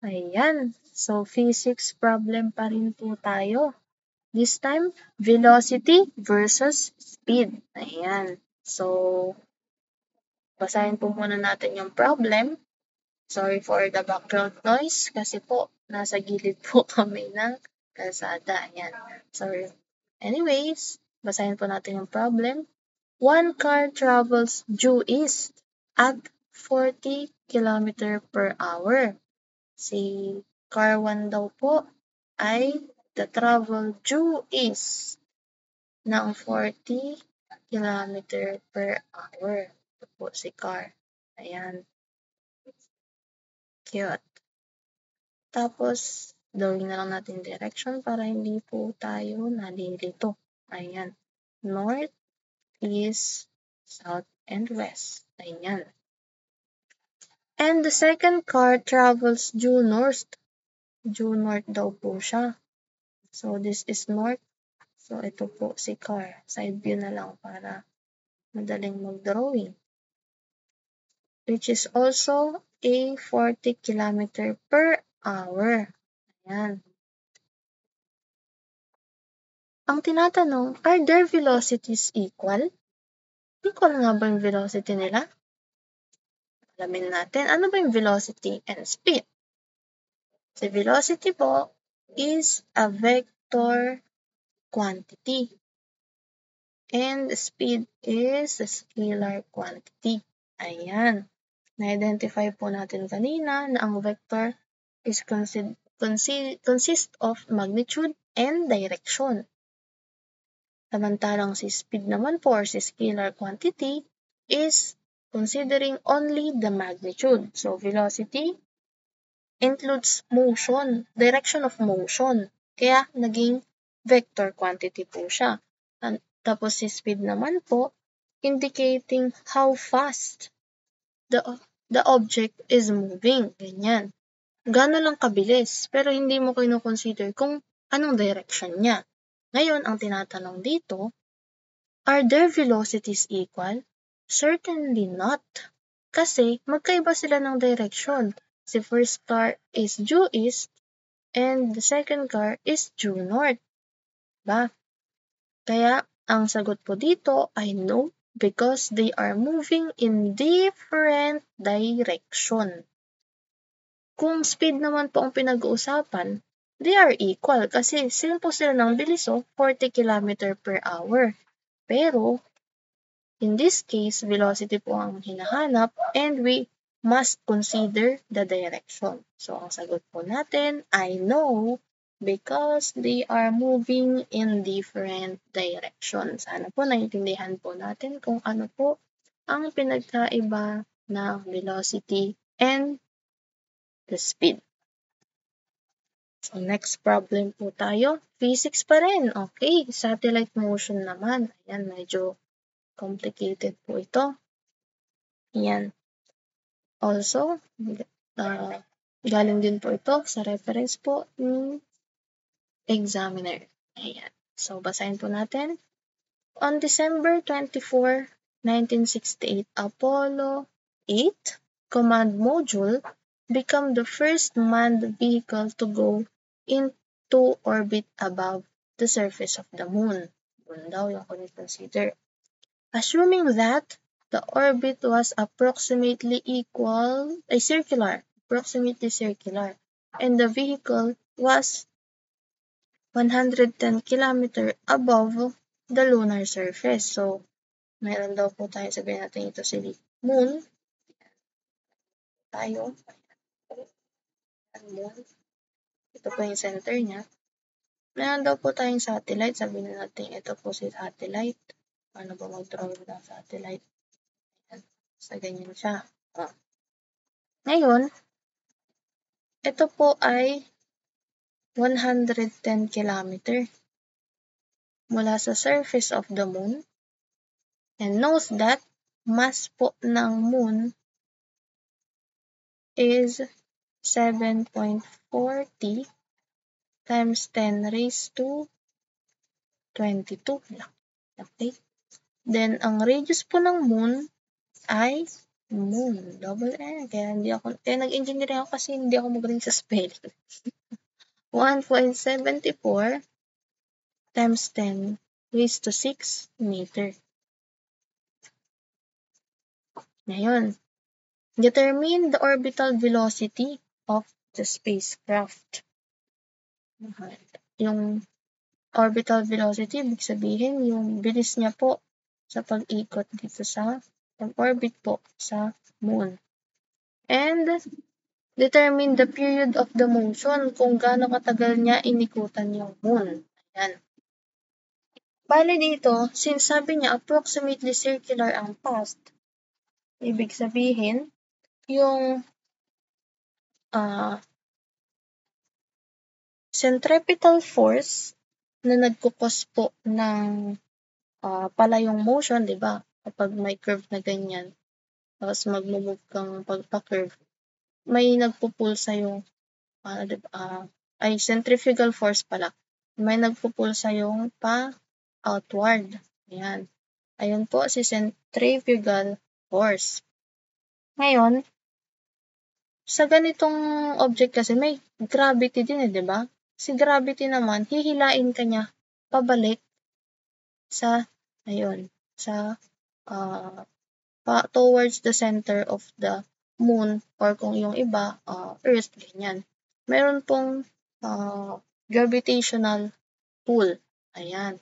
Ayan. So, physics problem pa rin po tayo. This time, velocity versus speed. Ayan. So, basahin po muna natin yung problem. Sorry for the background noise kasi po, nasa gilid po kami ng kalsada. Ayan. Sorry. Anyways, basahin po natin yung problem. One car travels due east at 40 km per hour. Si car 1 daw po ay travel due east ng 40 km per hour. Ito po si car. Ayan. Cute. Tapos, gawin na lang natin direction para hindi po tayo nalilito. Ayan. North, east, south, and west. Ayan. And the second car travels due north. Due north daw po siya. So, this is north. So, ito po si car. Side view na lang para madaling mag-drawing. Which is also a 40 km per hour. Ayan. Ang tinatanong, are their velocities equal? Equal nga ba yung velocity nila? Alamin natin, ano ba yung velocity and speed? The velocity po is a vector quantity. And speed is a scalar quantity. Ayan. Na-identify po natin kanina na ang vector is consist of magnitude and direction. Samantalang si speed naman po or si scalar quantity is considering only the magnitude. So, velocity includes motion, direction of motion. Kaya, naging vector quantity po siya. Tapos, si speed naman po, indicating how fast the object is moving. Ganyan. Gano'n lang kabilis, pero hindi mo kino-consider kung anong direction niya. Ngayon, ang tinatanong dito, are their velocities equal? Certainly not. Kasi magkaiba sila ng direction. Si first car is due east and the second car is due north. Ba? Kaya ang sagot po dito ay no because they are moving in different direction. Kung speed naman po ang pinag-uusapan, they are equal kasi same po sila ng bilis 40 km per hour. Pero, in this case, velocity po ang hinahanap and we must consider the direction. So, ang sagot po natin ay no because they are moving in different directions. Sana po naiintindihan po natin kung ano po ang pinagkaiba ng velocity and the speed. So, next problem po tayo. Physics pa rin. Okay, satellite motion naman. Ayan, medyo complicated po ito. Ayan. Also, galing din po ito sa reference po ni examiner. Ayan. So, basahin po natin. On December 24, 1968, Apollo 8 command module became the first manned vehicle to go into orbit above the surface of the moon. Yun daw yung consider. Assuming that the orbit was approximately circular, and the vehicle was 110 km above the lunar surface. So, meron daw po tayo, sabihin natin ito si moon. Tayo. Moon. Ito po yung center niya. Meron daw po tayong satellite. Sabihin natin ito po si satellite. Paano ba mag-drawing ng satellite? Sa ganyan siya. Ngayon, ito po ay 110 km mula sa surface of the moon. And knows that mass po ng moon is 7.40 times 10 raised to 22. Okay? Then, ang radius po ng moon ay Moon. Double N. Kaya nag-engineering ako kasi hindi ako magaling sa spelling. 1.74 times 10 raised to 6 meter. Ngayon, determine the orbital velocity of the spacecraft. Yung orbital velocity, ibig sabihin yung bilis niya po sa pag-ikot dito sa pag-orbit po sa moon. And determine the period of the motion, kung gaano katagal niya inikutan yung moon. Ayan. Bale dito, since sabi niya approximately circular ang path, ibig sabihin, yung centripetal force na nagkukos po ng palayong motion, di ba? Kapag may curve na ganyan, tapos mag-move kang pagpa-curve, may nagpo-pull sa'yo, centrifugal force pala. May nagpo-pull sa'yo pa-outward. Ayan. Ayun po si centrifugal force. Ngayon, sa ganitong object kasi may gravity din di ba? Si gravity naman, hihilain ka niya pabalik sa, towards the center of the moon or kung yung iba, Earth, ganyan. Meron pong gravitational pull. Ayan.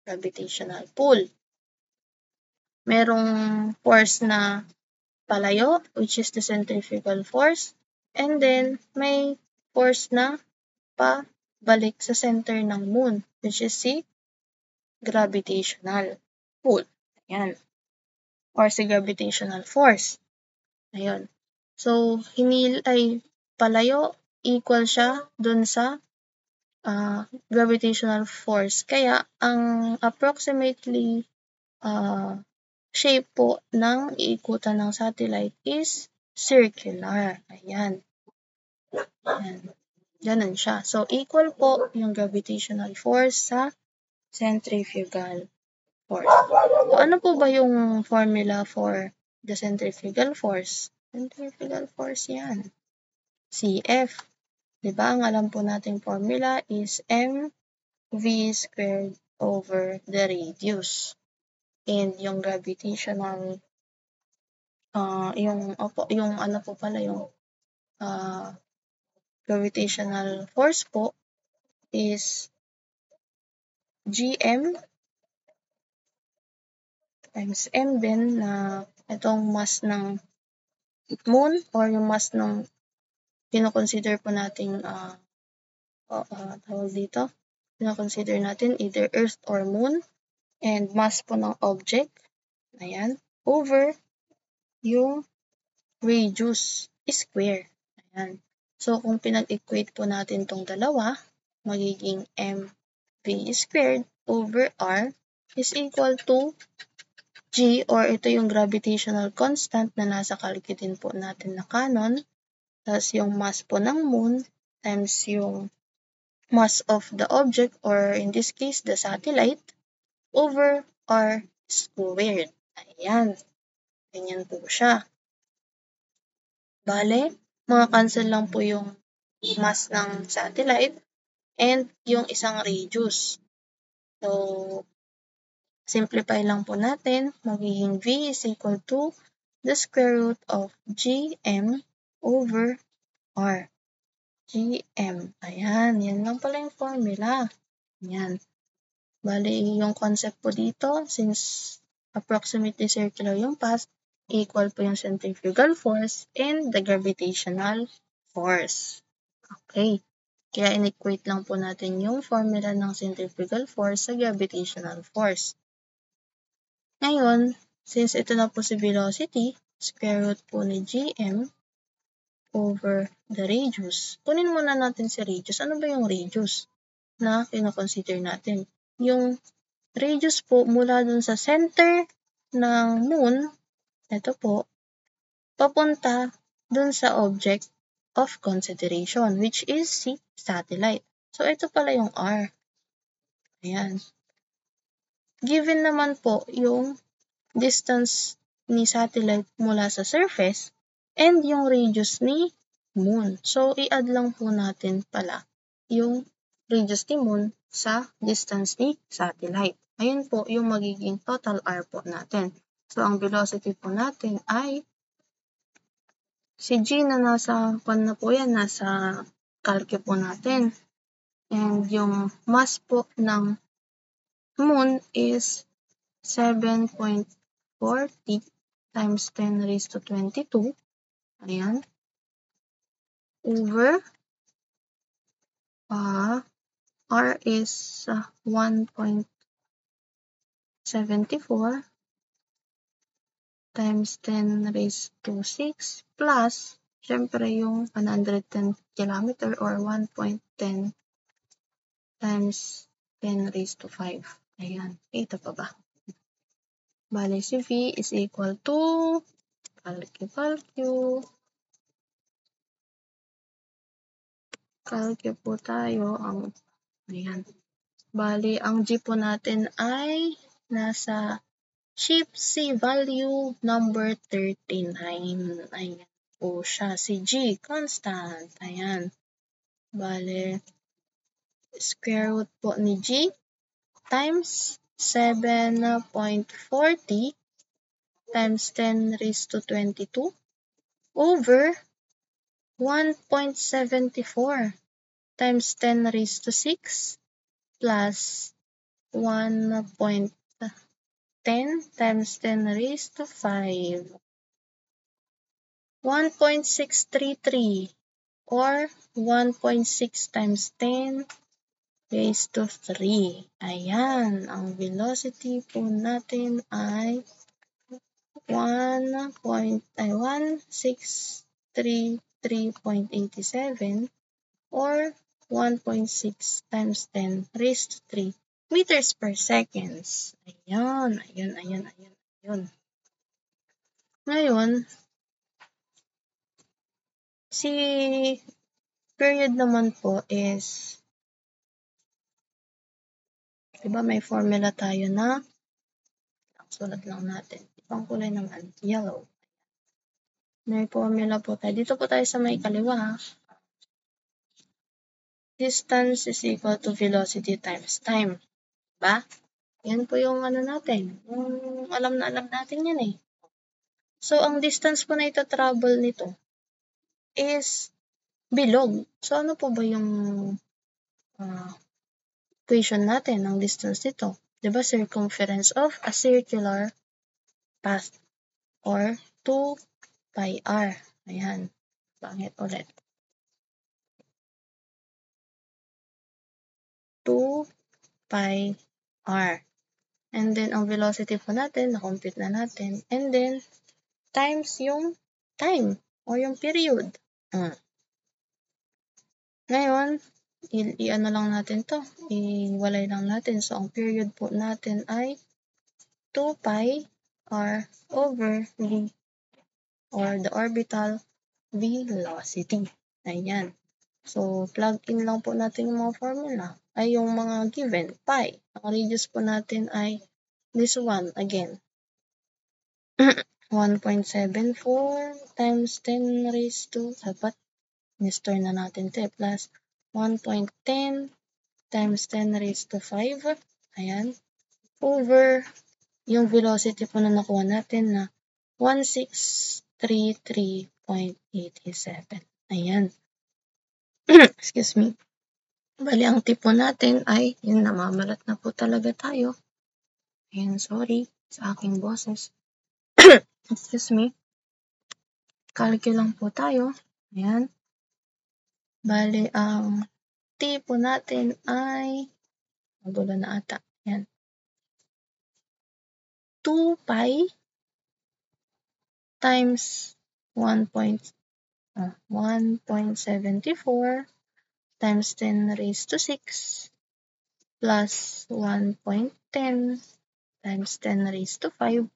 Gravitational pull. Merong force na palayo, which is the centrifugal force. And then, may force na pabalik sa center ng moon, which is si gravitational pull. Ayan. Or si gravitational force. Ayun. So, palayo, equal siya dun sa gravitational force. Kaya, ang approximately shape po ng iikutan ng satellite is circular. Ayan. Ayan. Ganun siya. So, equal po yung gravitational force sa centrifugal force. So, ano po ba yung formula for the centrifugal force? Centrifugal force yan. CF. Diba? Ang alam po nating formula is mv squared over the radius. And yung gravitational, gravitational force po is gm times m din na itong mass ng moon or yung mass ng kino-consider po nating kino-consider natin either Earth or Moon and mass po ng object, ayan, over yung radius square. Ayan. So, kung pinag-equate po natin tong dalawa, magiging mv squared over r is equal to g, or ito yung gravitational constant na nasa calculate din po natin na canon, tapos yung mass po ng moon times yung mass of the object, or in this case, the satellite, over r squared. Ayan. Ganyan po siya. Bale, mga cancel lang po yung mass ng satellite and yung isang radius. So, simplify lang po natin. Magiging v is equal to the square root of gm over r. gm. Ayan. Yan lang pala yung formula. Ayan. Bali, yung concept po dito, since approximately circular yung path, equal po yung centrifugal force and the gravitational force. Okay. Kaya in-equate lang po natin yung formula ng centrifugal force sa gravitational force. Ngayon, since ito na po si velocity, square root po ni gm over the radius. Kunin muna natin si radius. Ano ba yung radius na kino-consider natin? Yung radius po mula dun sa center ng moon, ito po, papunta dun sa object of consideration, which is si satellite. So, ito pala yung R. Ayan. Given naman po yung distance ni satellite mula sa surface and yung radius ni moon. So, i-add lang po natin pala yung radius ni moon sa distance ni satellite. Ayun po yung magiging total R po natin. So, ang velocity po natin ay si G na nasa calc po natin. And yung mass po ng moon is 7.40 times 10 raised to 22. Ayan. Over R is 1.74 times 10 raised to 6 plus, syempre yung 110 kilometer or 1.10 times 10 raised to 5. Ayan. Ito pa ba? Bale, si V is equal to calculate po tayo ang ayan. Bali, ang G po natin ay nasa ship C value number 39. Ayan po siya. Si G, constant. Ayan. Bale, square root po ni G times 7.40 times 10 raised to 22 over 1.74 times 10 raised to 6 plus 1.10 times 10 raised to 5. 1.633 or 1.6 times 10 raised to 3. Ayan, ang velocity po natin ay 1633.87 or 1.6 times 10 raised to 3 meters per seconds. Ayan. Ngayon, si period naman po is, diba may formula tayo na, sulat lang natin. Ibang kulay naman, yellow. May formula po tayo. Dito po tayo sa may kaliwa. Distance is equal to velocity times time. Diba? Yan po yung natin. Yung alam natin yan eh. So, ang distance po na ita-travel nito is bilog. So, ano po ba yung equation natin ng distance nito? Diba? Circumference of a circular path or 2 pi r. Ayan. Pangit ulit. 2 pi r. And then, ang velocity po natin, na-compute na natin. And then, times yung time or yung period. Ngayon, i-ano lang natin to. Iwalay lang natin. So, ang period po natin ay 2 pi r over v or the orbital velocity. Ayan. So, plug in lang po natin yung mga formula. Ay, yung mga given. Pi. Ang radius po natin ay this one again. 1.74 times 10 raised to, dapat, ni-store na natin ito plus 1.10 times 10 raised to 5. Ayan. Over yung velocity po na nakuha natin na 1633.87. Ayan. Excuse me. Bali, ang tipo natin ay, yun, namamalat na po talaga tayo. Ayan, sorry sa aking boses. Excuse me. Calculate lang po tayo. Ayan. Bali, ang T po natin ay, magulo na ata. Ayan. 2 pi times 1.74 times 10 raised to 6 plus 1.10 times 10 raised to 5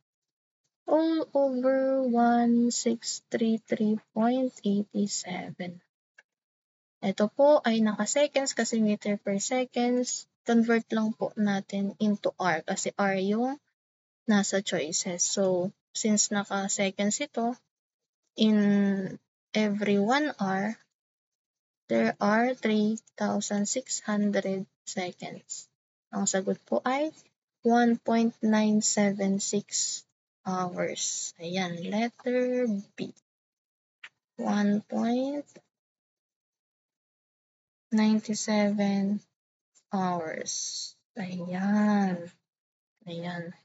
all over 1633.87. Ito po ay naka-seconds kasi meter per seconds. Convert lang po natin into R kasi R yung nasa choices. So, since naka-seconds ito, in every 1 hour, there are 3,600 seconds. Ang sagot po ay 1.976 hours. Ayan, letter B. 1.97 hours. Ayan. Ayan.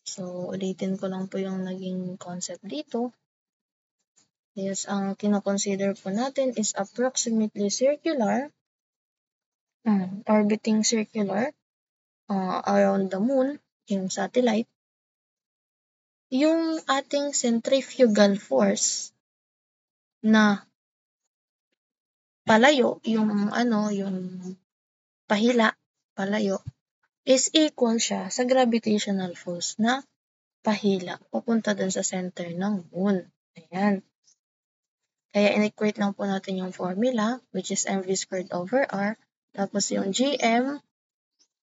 So, ulitin ko lang po yung naging concept dito. Yes, ang kino-consider po natin is approximately circular, orbiting circular around the moon, yung satellite. Yung ating centrifugal force na palayo, yung pahila, palayo, is equal siya sa gravitational force na pahila papunta dun sa center ng moon. Ayan. Kaya in-equate lang po natin yung formula, which is mv squared over r, tapos yung gm,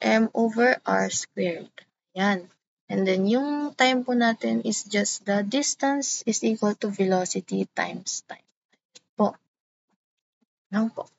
m over r squared. Ayan. And then yung time po natin is just the distance is equal to velocity times time. Po. Lang po.